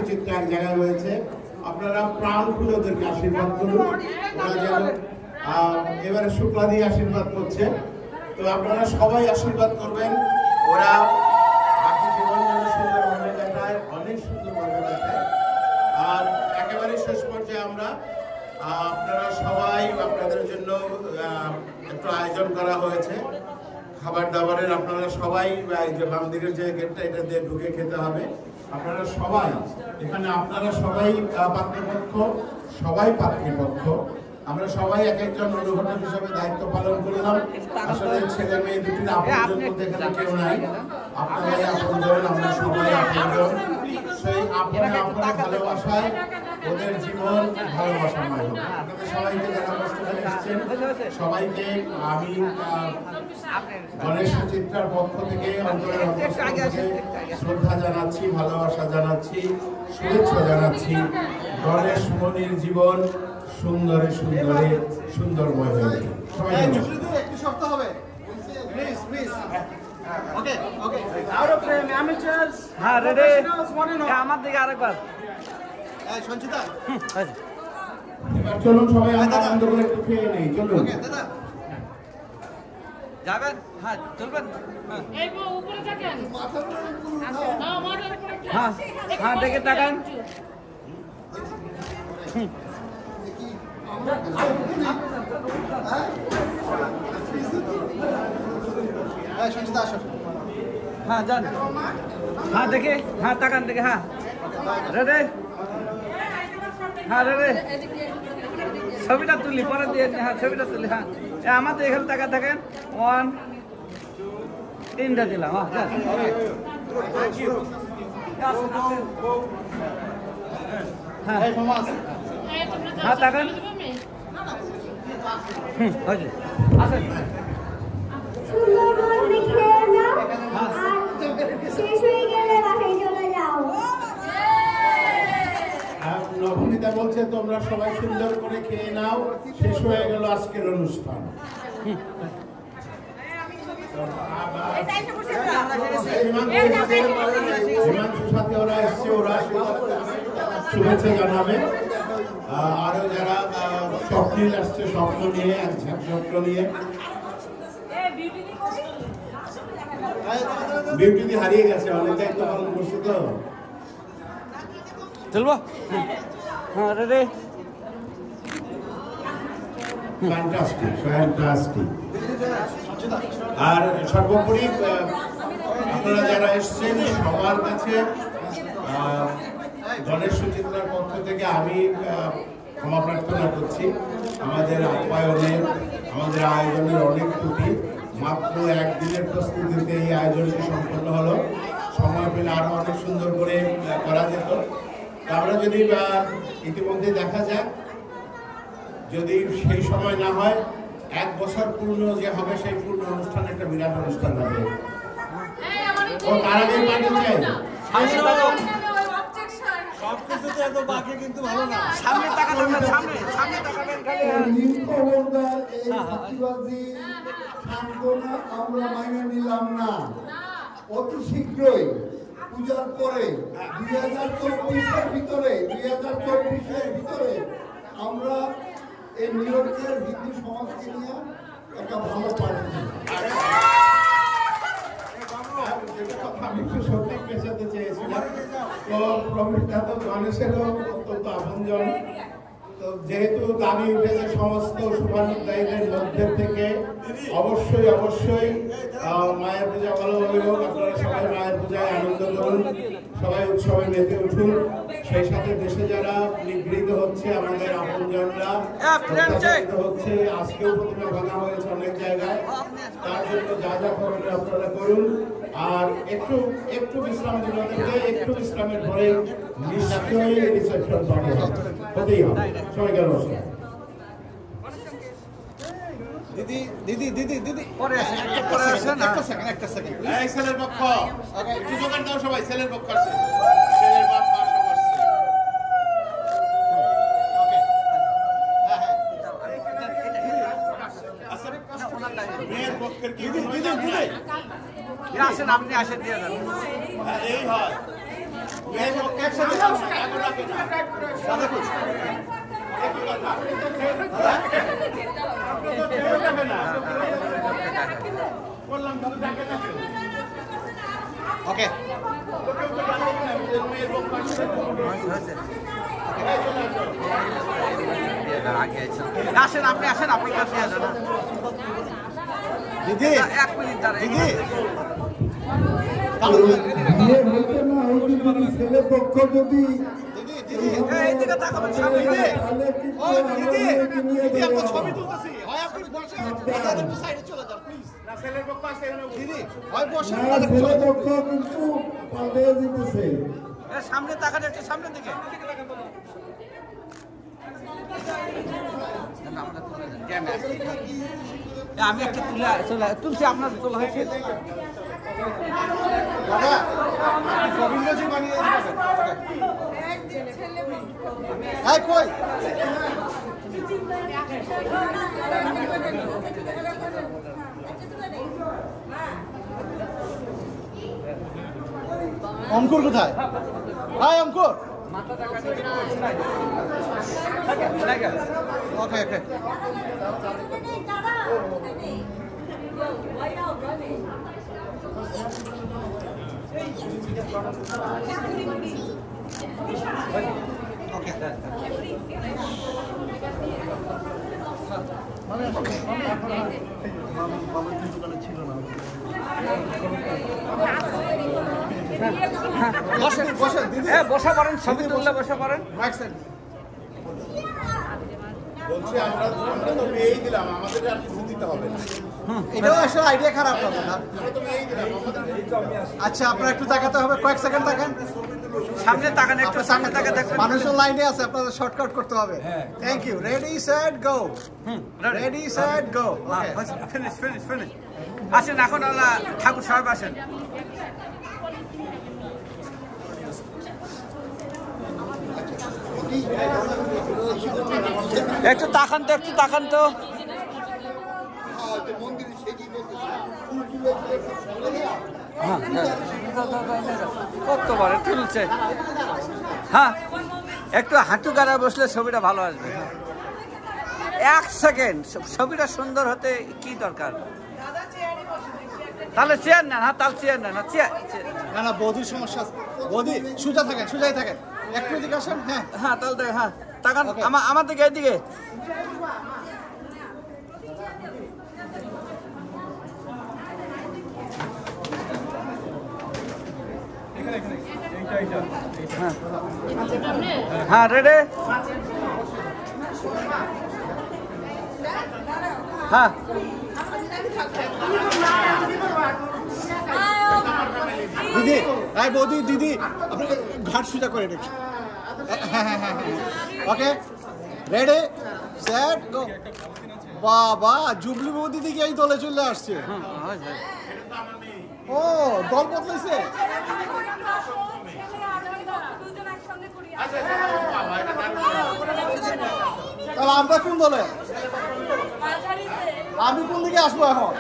সুচিত্রা এক জায়গায় রয়েছে, আপনারা প্রাণ খুলে ওদেরকে আশীর্বাদ করুন। ওরা যেন এবারে শুক্লা দিয়ে আশীর্বাদ করছে, তো আপনারা সবাই আশীর্বাদ করবেন। ওরা বাকি জীবন যেন সুন্দরভাবে কাটায়, অনেক সুন্দরভাবে কাটায়। আর একেবারে শেষ পর্যায়ে আমরা আপনারা সবাই, আপনাদের জন্য একটু আয়োজন করা হয়েছে খাবার দাবারের। আপনারা সবাই যে বাম দিকের যে গেটটা, এটা দিয়ে ঢুকে খেতে হবে। আপনারা সবাই এখানে, আপনারা সবাই পাত্রপক্ষ, সবাই পাত্রীপক্ষ, আমরা সবাই এক একজন অনুঘটক হিসাবে দায়িত্ব পালন করলাম। আসলে ছেলে মেয়ে দুটির আপনজন বলতে এখানে কেউ নাই, আপনারাই আপনজন, আমরা সবাই আপনজন। সেই আপনে আপনে ভালোবাসায় ওদের জীবন ভালোবাসাময় হবে। আপনাদের সবাইকে যারা কষ্ট করে এসেছেন সবাইকে আমি গণেশ সুচিত্রার পক্ষ থেকে, অন্তরের অন্তঃস্থল থেকে শ্রদ্ধা জানাচ্ছি, ভালোবাসা জানাচ্ছি, শুভেচ্ছা জানাচ্ছি। গণেশ মনির জীবন সুন্দরে সুন্দরে সুন্দরময় হয়ে যাবে। সবাই একটু শক্ত হবে, please please. Okay okay, out of frame, amateurs. হ্যাঁ, রেডি। আমার দিকে আরেকবার। এই সঞ্চিতা, এবার চলুন সবাই আমরা আনন্দ করে একটু খেয়ে নেই। চলুন। ওকে দাদা যাবেন? হ্যাঁ, চলবেন। এই উপরে থাকেন। হ্যাঁ হ্যাঁ, দেখে তাকান। এই সঞ্চিতা আসো। হ্যাঁ, যান। হ্যাঁ, দেখে। হ্যাঁ, তাকান দেখে। হ্যাঁ, রেডি। হ্যাঁ, রেডি। ছবিটা তুলি, পরে দিয়ে। হ্যাঁ, ছবিটা তুলি। হ্যাঁ, আমার তো এখানে তাকা থাকেন। 1 3টা দিলাম। হ্যাঁ, হ্যাঁ হ্যাঁ, তাকান। হয়েছে, আসেন। নবনীতা বলছে তোমরা সবাই সুন্দর করে খেয়ে নাও, শেষ হয়ে গেল আজকের অনুষ্ঠান। হিমাংশুর সাথে ওরা এসছে, ওরা শুভেচ্ছা জানাবে। আরো যারা স্বপ্নিল আসছে, স্বপ্ন নিয়ে, স্বপ্ন নিয়ে। বিউটি হারিয়ে গেছে, অনেক দায়িত্ব পালন করছে তো। চলবো? হ্যাঁ, রেডি। Fantastic, fantastic. আর সর্বোপরি আপনারা যারা এসছেন সবার কাছে গণেশ সুচিত্রার পক্ষ থেকে আমি ক্ষমা প্রার্থনা করছি। আমাদের আপ্যায়নের, আমাদের আয়োজনের অনেক ত্রুটি। মাত্র একদিনের প্রস্তুতিতে এই আয়োজনটি সম্পন্ন হলো। সময় পেলে আরো অনেক সুন্দর করে করা যেত। আমরা যদি ইতিমধ্যে দেখা যাক, যদি সেই সময় না হয়, 1 বছর পূর্ণ যে হবে সেই পূর্ণ অনুষ্ঠান একটা বিরাট অনুষ্ঠান হবে। ও তার আগে পার্টি চাই। সবকিছুতে এত বাকি কিন্তু ভালো না। সামনে তাকাবেন, সামনে সামনে তাকাবেন খালি। আমরা মাইনে নিলাম না। অতি শীঘ্রই পূজার পরে 2024-এর ভিতরে আমরা এই নিউইয়র্কের হিন্দু সমাজকে নিয়ে একটা ভালো পার্টি। আমি একটু সঠিক পেশাতে চেয়েছিলাম। তো প্রবীরটা তো গণেশেরও অত্যন্ত আপনজন। তো যেহেতু দাবি উঠেছে সমস্ত শুভানুধ্যায়ীদের মধ্যে থেকে, অবশ্যই অবশ্যই মায়ের পূজা ভালোভাবে হোক। আপনারা সবাই মায়ের পূজায় আনন্দ করুন, সবাই উৎসবে মেতে উঠুন। সেই সাথে দেশে যারা নিগৃহীত হচ্ছে, আমাদের আপনজনরা অত্যাচারিত হচ্ছে, আজকেও প্রতিমা ভাঙা হয়েছে অনেক জায়গায়, তার জন্য যা যা করবেন আপনারা করুন। আর একটু একটু বিশ্রাম দিন ওদেরকে, একটু বিশ্রামের পরে নিশ্চয়ই রিসেপশন পার্টি হবে, হতেই হবে। সবাইকে নমস্কার। দিদি দিদি দিদি দিদি পরে আসেন, পরে আসেন। একটা সেকেন্ড এই ছেলের পক্ষ একটু জোগাড় দাও সবাই, ছেলের পক্ষ আছে, ছেলের বাপ মা সব আসছে। ওকে, হ্যাঁ হ্যাঁ, মেয়ের পক্ষের কি দিদি দিদি আসেন, আপনি আসেন, দিয়ে যান। এই হয় মেয়ের পক্ষে একসাথে দাদা কই? ওকে আসেন আপনি আসেন আপনি কাছে আসেন দিদি 1 মিনিট দাঁড়ান দিদি বিয়ে হইতে না হইতে যদি ছেলে পক্ষ যদি দিদি দিদি এইদিকে তাকাবেন সামনে তাহলে কিন্তু ও আমরা দিদি মেয়েকে নিয়ে দিদি আমরা বেরোবো। ছবি তুলতেছি হয় আপনি বসে দাদা একটু সাইডে চলে যান প্লিজ না ছেলের পক্ষ আছে এখানে দিদি হয় বসে না, দাদা একটু ছেলে চলে যান। পক্ষ কিন্তু পাল্টে দিতেছে। সামনে তাকান একটু সামনের দিকে আমি একটা তুলছি আপনার তোলা হয়েছে দাদা গোবিন্দজি বানিয়ে দিবেন হ্যাঁ কই অঙ্কুর কোথায় হাই অঙ্কুর ওকে ওকে বসেন বসেন দিদি বসা পারেন ছবি তুললে বসা পারেন রাইট সাইড বলছি আমরা তো মেয়েই দিলাম আমাদের আর কিছু দিতে হবে না এটাও আসলে আইডিয়া খারাপ না দাদা আমরা তো মেয়েই দিলাম আমাদের আচ্ছা আপনারা একটু তাকাতে হবে কয়েক সেকেন্ড তাকান সামনে তাকান একটু আপনার সামনে তাকে দেখবেন মানুষের লাইনে আছে আপনাদের শর্টকাট করতে হবে thank you ready set go ready set go okay finish finish finish আসেন এখন ঠাকুর সাহেব আসেন একটু তাকান তো একটু তাকান তো কতবার তুলছে হ্যাঁ একটু হাঁটু গাড়া বসলে ছবিটা ভালো আসবে 1 সেকেন্ড ছবিটা সুন্দর হতে কি দরকার তাহলে চেয়ার নেন হ্যাঁ তাহলে চেয়ার নেন চেয়ার না না বৌদির সমস্যা আছে বৌদি সোজা থাকেন সোজাই থাকেন একটু দিকে আসেন হ্যাঁ হ্যাঁ তাহলে দেখ হ্যাঁ তাকান Okay. আমার দিকে এইদিকে হ্যাঁ রেডি হ্যাঁ দিদি হ্যাঁ বৌদি দিদি আপনি ঘাট সোজা করে রেখে হ্যাঁ হ্যাঁ হ্যাঁ ওকে রেডি সেট গো বাবা জুবলি বৌদি দিকে এই দলে চলে আসছে ও দল বদলাইছে তাহলে আমরা কোন দলে আমি কোন দিকে আসবো এখন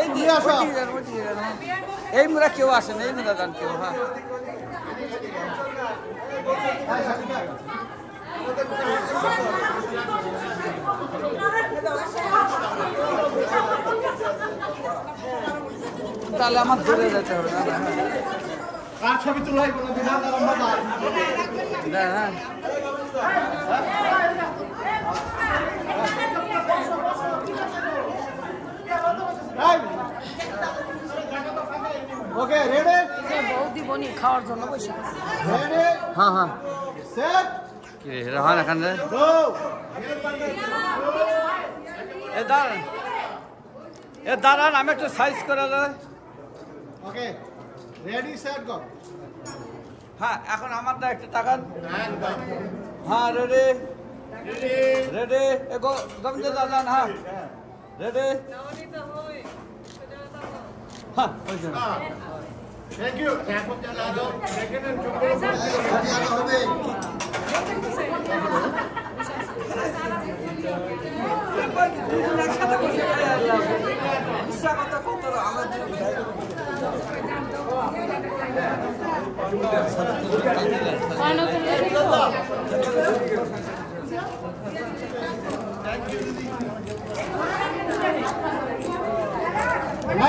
এই নিয়ে আসো এই মুরা কেউ আসেন এই মুরা যান কেউ হ্যাঁ তাহলে আমার দূরে যেতে হবে না কার ছবি তোলাই কোনো বিধান আরম্ভ না হ্যাঁ ওকে রেডি বৌদি বনি খাওয়ার জন্য বসে রেডি হ্যাঁ হ্যাঁ সেট কি রহান এখানে গো দাঁড়ান আমি একটু সাইজ করে দেয় ওকে রেডি সেট গো হ্যাঁ এখন আমারটা একটু তাকান হ্যাঁ রেডি রেডি গোবিন্দ দাদা হ্যাঁ রেডি হ্যাঁ থ্যাংক ইউ এখন চলে আসো সেকেন্ড একসাথে বসে Hai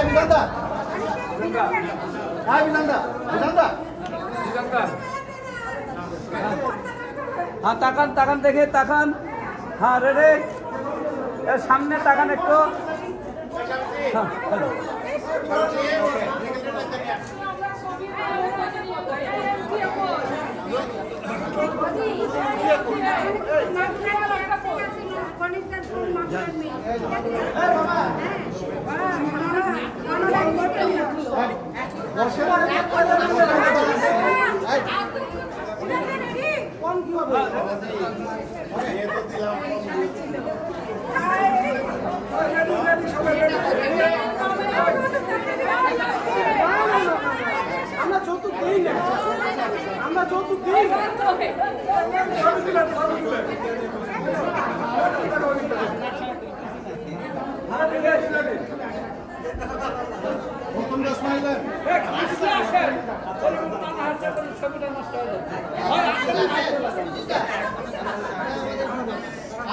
Binanda. Hai Binanda. Binanda. हाँ ताकान ताकान देखे ताकान हाँ रेडे सामने ताकान एक तो हाँ আমরা যৌতুক দেই না আমরা যৌতুক দেই না প্রথম 10 মাইলের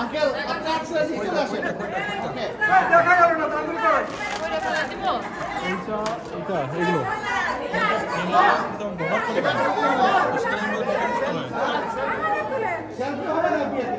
আঙ্কেল আপনি আসলে চলে আসেন ওকে দেখা গেল না তাড়াতাড়ি করো এগুলো সেলফি হবে না বিয়েতে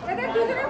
এটা দুজনে